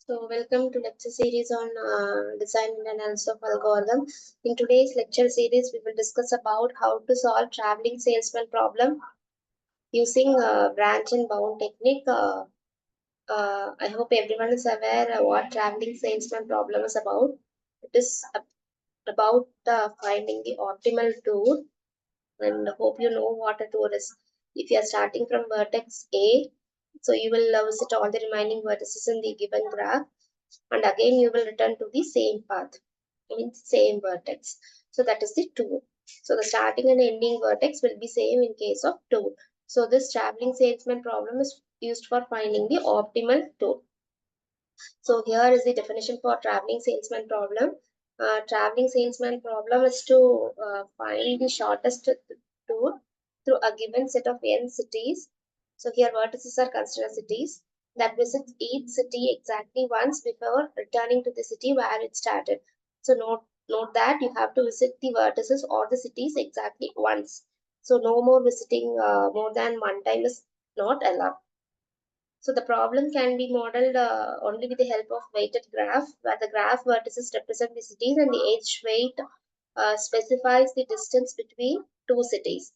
So, welcome to lecture series on design and analysis of algorithm. In today's lecture series, we will discuss about how to solve traveling salesman problem using branch and bound technique. I hope everyone is aware what traveling salesman problem is about. It is about finding the optimal tour, and hope you know what a tour is. If you are starting from vertex A, so you will visit all the remaining vertices in the given graph, and again you will return to the same path, means same vertex. So that is the tour. So the starting and ending vertex will be same in case of tour. So this traveling salesman problem is used for finding the optimal tour. So here is the definition for traveling salesman problem. Traveling salesman problem is to find the shortest tour through a given set of n cities. So here vertices are considered cities that visits each city exactly once before returning to the city where it started. So note that you have to visit the vertices or the cities exactly once. So no more visiting more than one time is not allowed. So the problem can be modeled only with the help of weighted graph, where the graph vertices represent the cities and the edge weight specifies the distance between two cities.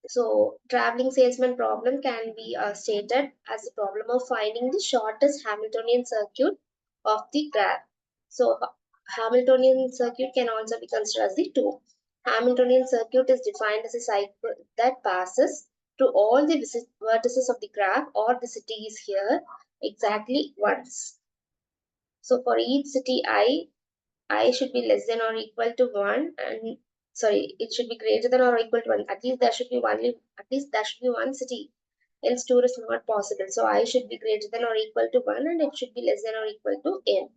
So traveling salesman problem can be stated as the problem of finding the shortest Hamiltonian circuit of the graph. So Hamiltonian circuit can also be considered as the tour. Hamiltonian circuit is defined as a cycle that passes through all the vertices of the graph or the cities here exactly once. So for each city I should be less than or equal to 1, and sorry, it should be greater than or equal to 1. At least there should be one city, else 2 is not possible. So I should be greater than or equal to 1, and it should be less than or equal to n.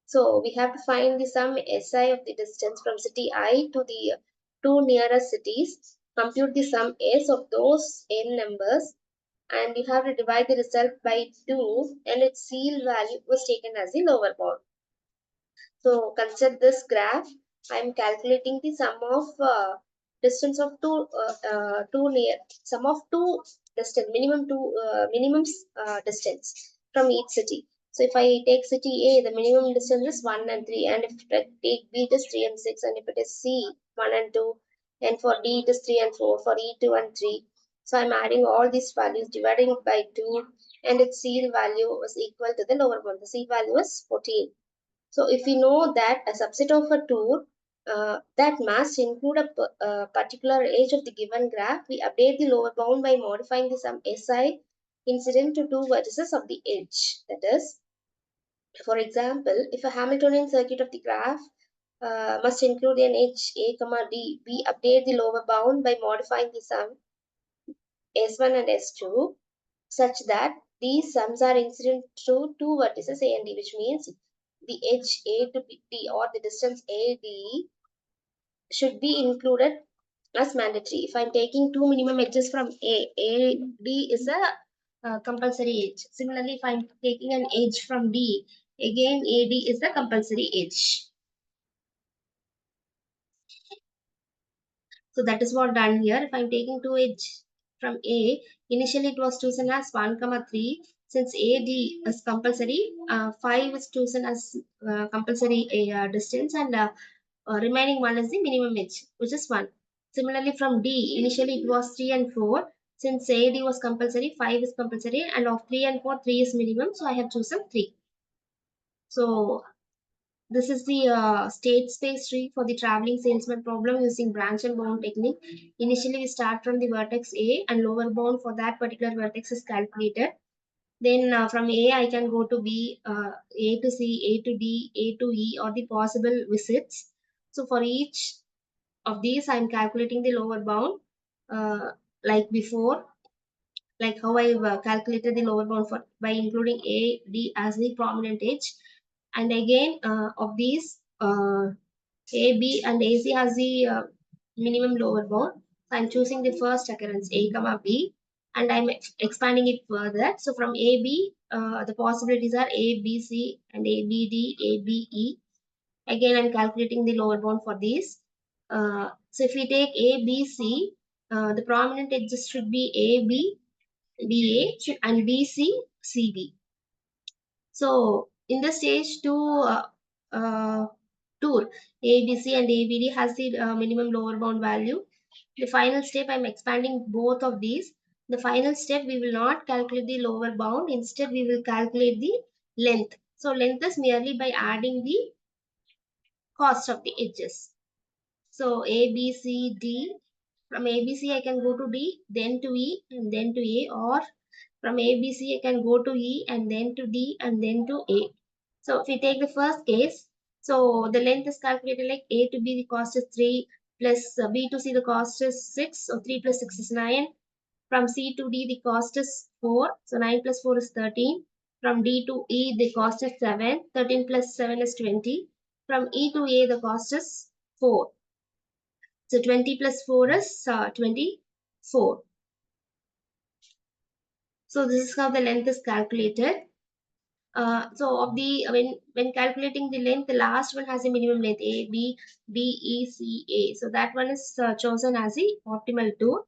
So we have to find the sum Si of the distance from city I to the two nearest cities, compute the sum S of those n numbers, and you have to divide the result by 2, and its CL value was taken as the lower bound. So consider this graph. I am calculating the sum of distance of two near sum of two distance minimum distance from each city. So if I take city A, the minimum distance is 1 and 3, and if I take B, it is 3 and 6, and if it is C, 1 and 2, and for D it is 3 and 4, for E 2 and 3. So I'm adding all these values, dividing it by 2, and its C value was equal to the lower one. The C value is 14. So if we know that a subset of a tour that must include a particular edge of the given graph, we update the lower bound by modifying the sum Si incident to two vertices of the edge. That is, for example, if a Hamiltonian circuit of the graph must include an edge A, D, we update the lower bound by modifying the sum S1 and S2 such that these sums are incident to two vertices A and D, which means the edge A to D or the distance AD should be included as mandatory. If I'm taking two minimum edges from AD is a compulsory edge. Similarly, if I'm taking an edge from D, again AD is the compulsory edge. So that is what done here. If I'm taking two edges from A, initially it was chosen as 1, 3. Since AD is compulsory, 5 is chosen as compulsory distance, and remaining one is the minimum edge, which is 1. Similarly, from D, initially it was 3 and 4. Since AD was compulsory, 5 is compulsory, and of 3 and 4, 3 is minimum, so I have chosen 3. So this is the state space tree for the traveling salesman problem using branch and bound technique. Initially, we start from the vertex A, and lower bound for that particular vertex is calculated. Then from A, I can go to B, A to C, A to D, A to E, or the possible visits. So for each of these, I'm calculating the lower bound like before, like how I calculated the lower bound for by including A, D as the prominent edge. And again, of these, A, B, and AC has the minimum lower bound. So I'm choosing the first occurrence, A, comma B, and I'm expanding it further. So from A, B, the possibilities are A, B, C, and A, B, D, A, B, E. Again, I'm calculating the lower bound for these. So if we take A, B, C, the prominent edges should be A, B, D, A, and B, C, C, D. So in the stage 2 tour, ABC and ABD has the minimum lower bound value. The final step, I'm expanding both of these. The final step, we will not calculate the lower bound. Instead, we will calculate the length. So length is merely by adding the cost of the edges. So A, B, C, D. From A, B, C, I can go to D, then to E, and then to A. Or from A, B, C, I can go to E, and then to D, and then to A. So if we take the first case, so the length is calculated like A to B, the cost is 3, plus B to C, the cost is 6. So 3 plus 6 is 9. From C to D, the cost is 4. So 9 plus 4 is 13. From D to E, the cost is 7. 13 plus 7 is 20. From E to A, the cost is 4. So 20 plus 4 is 24. So this is how the length is calculated. So of the when calculating the length, the last one has a minimum length A, B, D, E, C, A. So that one is chosen as the optimal tool.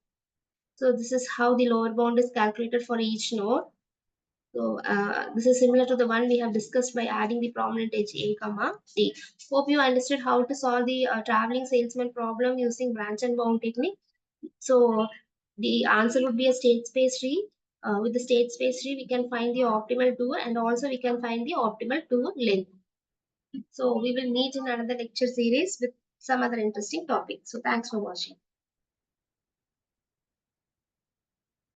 So this is how the lower bound is calculated for each node. So this is similar to the one we have discussed by adding the prominent edge A, comma D. Hope you understood how to solve the traveling salesman problem using branch and bound technique. So the answer would be a state space tree. With the state space tree, we can find the optimal tour, and also we can find the optimal tour length. So we will meet in another lecture series with some other interesting topic. So thanks for watching.